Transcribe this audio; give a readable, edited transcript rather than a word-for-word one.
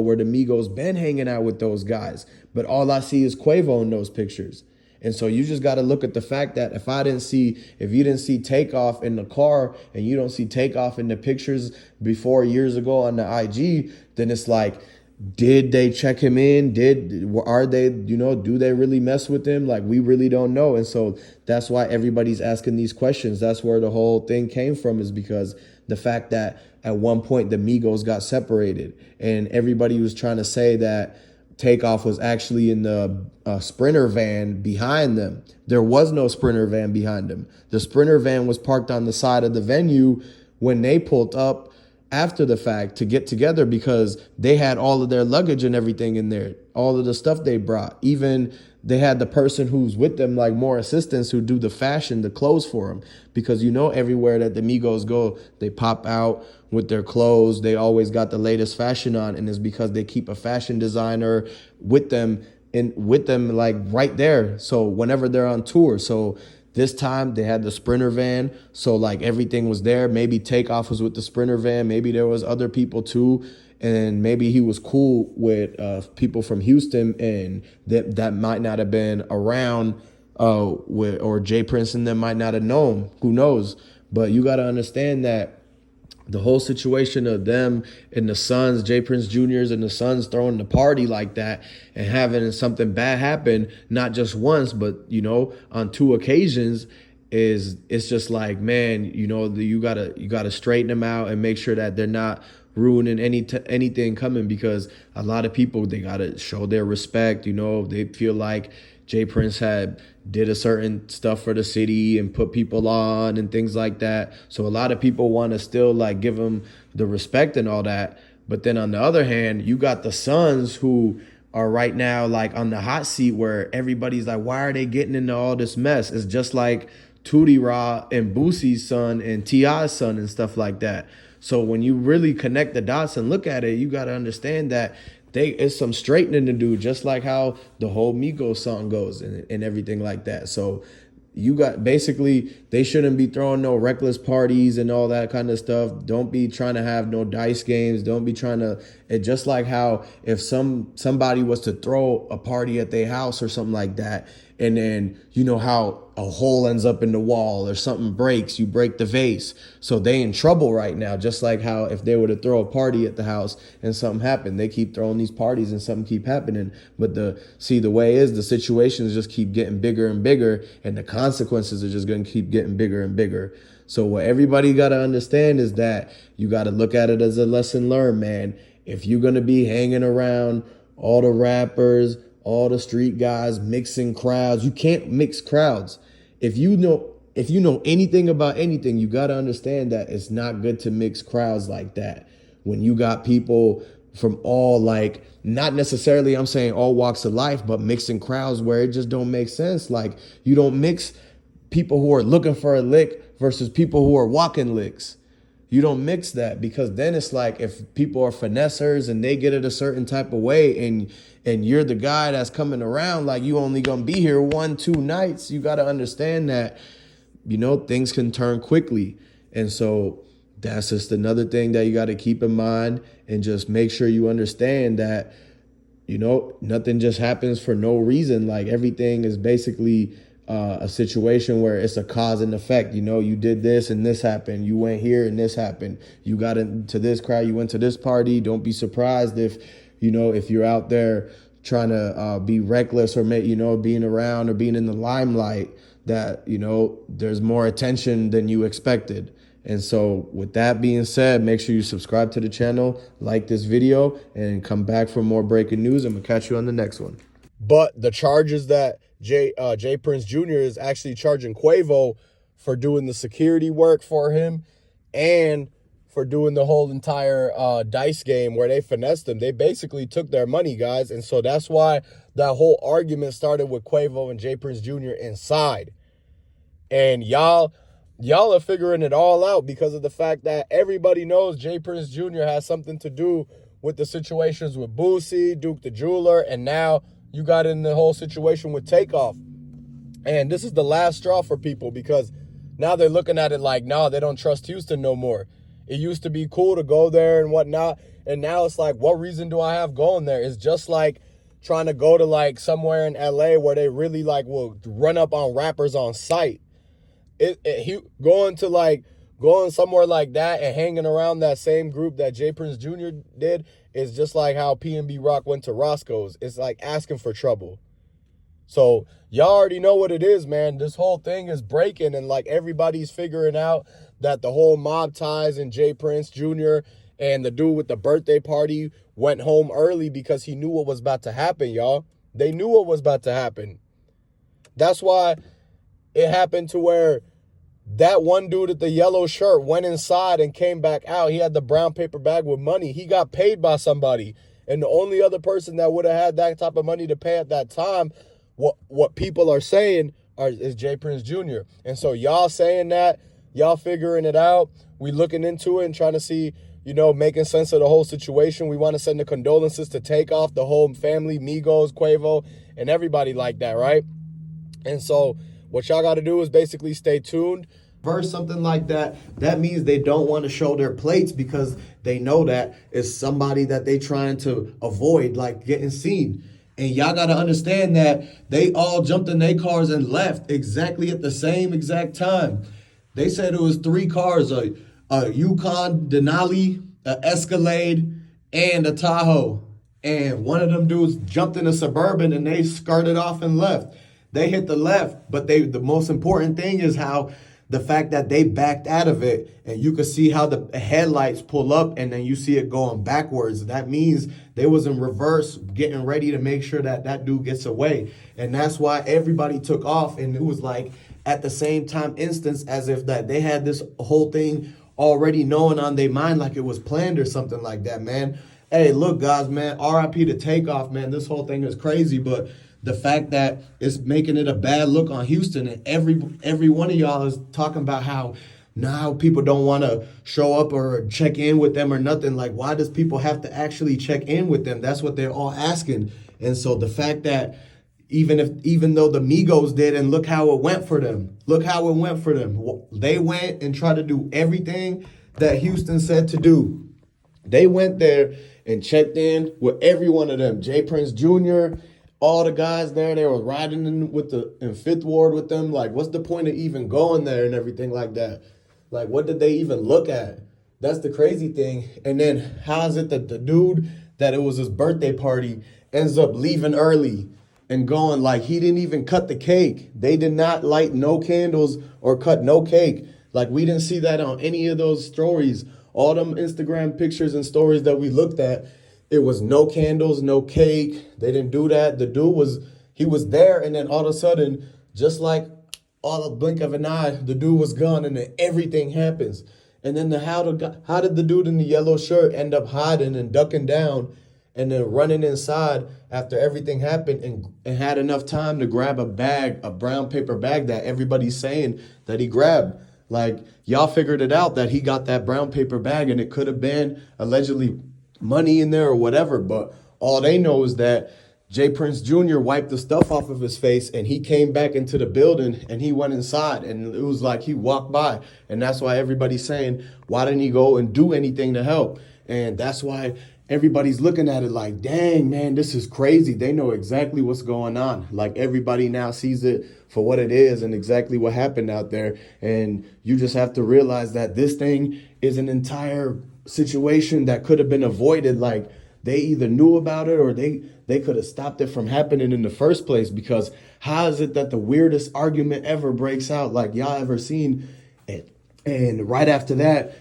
where the Migos been hanging out with those guys, but all I see is Quavo in those pictures. And so you just got to look at the fact that if you didn't see Takeoff in the car and you don't see Takeoff in the pictures before years ago on the IG, then it's like, did they check him in? Do they really mess with him? Like, we really don't know. And so that's why everybody's asking these questions. That's where the whole thing came from, is because the fact that at one point the Migos got separated and everybody was trying to say that Takeoff was actually in the Sprinter van behind them. There was no Sprinter van behind them. The Sprinter van was parked on the side of the venue when they pulled up after the fact to get together, because they had all of their luggage and everything in there, all of the stuff they brought. Even they had the person who's with them, like more assistants who do the fashion, the clothes for them, because everywhere that the Migos go, they pop out with their clothes. They always got the latest fashion on, and it's because they keep a fashion designer with them like right there. So whenever they're on tour, so this time they had the Sprinter van, so like everything was there. Maybe Takeoff was with the Sprinter van. Maybe there was other people too, and maybe he was cool with people from Houston, and that might not have been around, or Jay Prince and them might not have known. Who knows? But you got to understand that the whole situation of them and the Sons, Jay Prince Jr.'s and the Sons throwing the party like that and having something bad happen, not just once, but, on 2 occasions, it's just like, man, you gotta straighten them out and make sure that they're not ruining anything coming, because a lot of people, they gotta show their respect. They feel like Jay Prince did a certain stuff for the city and put people on and things like that. So a lot of people want to still like give him the respect and all that. But then on the other hand, you got the Sons who are right now like on the hot seat, where everybody's like, why are they getting into all this mess? It's just like Tootie Raw and Boosie's son and T.I.'s son and stuff like that. So when you really connect the dots and look at it, you got to understand that it's some straightening to do, just like how the whole Migos song goes and everything like that. So you got, basically, they shouldn't be throwing no reckless parties and all that kind of stuff. Don't be trying to have no dice games. Don't be trying to, it just like how if somebody was to throw a party at their house or something like that, and then how a hole ends up in the wall or something breaks, you break the vase. So they in trouble right now, just like how if they were to throw a party at the house and something happened, they keep throwing these parties and something keep happening. But the way is, the situations just keep getting bigger and bigger, and the consequences are just going to keep getting bigger and bigger. So what everybody got to understand is that you got to look at it as a lesson learned, man. If you're going to be hanging around all the rappers, all the street guys, mixing crowds, you can't mix crowds. If you know anything about anything, you got to understand that it's not good to mix crowds like that. When you got people from all, like, not necessarily, I'm saying all walks of life, but mixing crowds where it just don't make sense. Like, you don't mix people who are looking for a lick versus people who are walking licks. You don't mix that, because then it's like if people are finessers and they get it a certain type of way, and you're the guy that's coming around, like, you only gonna be here 1-2 nights. You got to understand that, things can turn quickly. And so that's just another thing that you got to keep in mind, and just make sure you understand that, nothing just happens for no reason. Like, everything is basically a situation where it's a cause and effect. You did this and this happened. You went here and this happened. You got into this crowd. You went to this party. Don't be surprised if you're out there trying to be reckless, or being around or being in the limelight, that, there's more attention than you expected. And so with that being said, make sure you subscribe to the channel, like this video, and come back for more breaking news. I'm going to catch you on the next one. But the charges that Jay Prince Jr. is actually charging Quavo for doing the security work for him and for doing the whole entire dice game where they finessed him. They basically took their money, guys. And so that's why that whole argument started with Quavo and Jay Prince Jr. inside. And y'all are figuring it all out because of the fact that everybody knows Jay Prince Jr. has something to do with the situations with Boosie, Duke the Jeweler, and now you got in the whole situation with Takeoff. And this is the last straw for people, because now they're looking at it like, no, they don't trust Houston no more. it used to be cool to go there and whatnot. And now it's like, what reason do I have going there? It's just like trying to go to like somewhere in LA where they really like will run up on rappers on sight. Going somewhere like that and hanging around that same group that J Prince Jr. did is just like how PNB Rock went to Roscoe's. It's like asking for trouble. So y'all already know what it is, man. This whole thing is breaking, and like everybody's figuring out that the whole MobTies and J Prince Jr. and the dude with the birthday party went home early because he knew what was about to happen, y'all. They knew what was about to happen. That's why it happened to where that one dude at the yellow shirt went inside and came back out. He had the brown paper bag with money. He got paid by somebody. And the only other person that would have had that type of money to pay at that time, what people are saying is J Prince Jr. And so y'all saying that, y'all figuring it out. We looking into it and trying to see, making sense of the whole situation. We want to send the condolences to Takeoff, the whole family, Migos, Quavo, and everybody like that, right? And so what y'all got to do is basically stay tuned. Verse something like that, that means they don't want to show their plates because they know that it's somebody that they trying to avoid, like getting seen. And y'all got to understand that they all jumped in their cars and left exactly at the same exact time. They said it was 3 cars, a Yukon Denali, a Escalade, and a Tahoe. And one of them dudes jumped in a Suburban and they skirted off and left. They hit the left, but the most important thing is how the fact that they backed out of it, and you could see how the headlights pull up and then you see it going backwards. That means they was in reverse getting ready to make sure that that dude gets away. And that's why everybody took off, and it was like at the same time instance as if that they had this whole thing already knowing on their mind, like it was planned or something like that, man. Hey, look, guys, man, RIP to Takeoff, man. This whole thing is crazy, but the fact that it's making it a bad look on Houston, and every one of y'all is talking about how now people don't want to show up or check in with them or nothing. Like, why does people have to actually check in with them? That's what they're all asking. And so the fact that even though the Migos did, and look how it went for them. Look how it went for them. They went and tried to do everything that Houston said to do. They went there and checked in with every one of them. J Prince Jr., all the guys there, they were riding in Fifth Ward with them. Like, what's the point of even going there and everything like that? Like, what did they even look at? That's the crazy thing. And then how is it that the dude that it was his birthday party ends up leaving early and going, like, he didn't even cut the cake. They did not light no candles or cut no cake. Like, we didn't see that on any of those stories. All them Instagram pictures and stories that we looked at, it was no candles, no cake. They didn't do that. The dude he was there, and then all of a sudden, just like all the blink of an eye, the dude was gone, and then everything happens. And then how did the dude in the yellow shirt end up hiding and ducking down and then running inside after everything happened and had enough time to grab a brown paper bag that everybody's saying that he grabbed? Like, y'all figured it out that he got that brown paper bag, and it could have been allegedly money in there or whatever, but all they know is that J Prince Jr. wiped the stuff off of his face, and he came back into the building and he went inside, and it was like he walked by. And that's why everybody's saying, why didn't he go and do anything to help? And that's why everybody's looking at it like, dang, man, this is crazy. They know exactly what's going on. Like, everybody now sees it for what it is and exactly what happened out there. And you just have to realize that this thing is an entire situation that could have been avoided. Like, they either knew about it or they could have stopped it from happening in the first place. Because how is it that the weirdest argument ever breaks out, like y'all ever seen it? And right after that,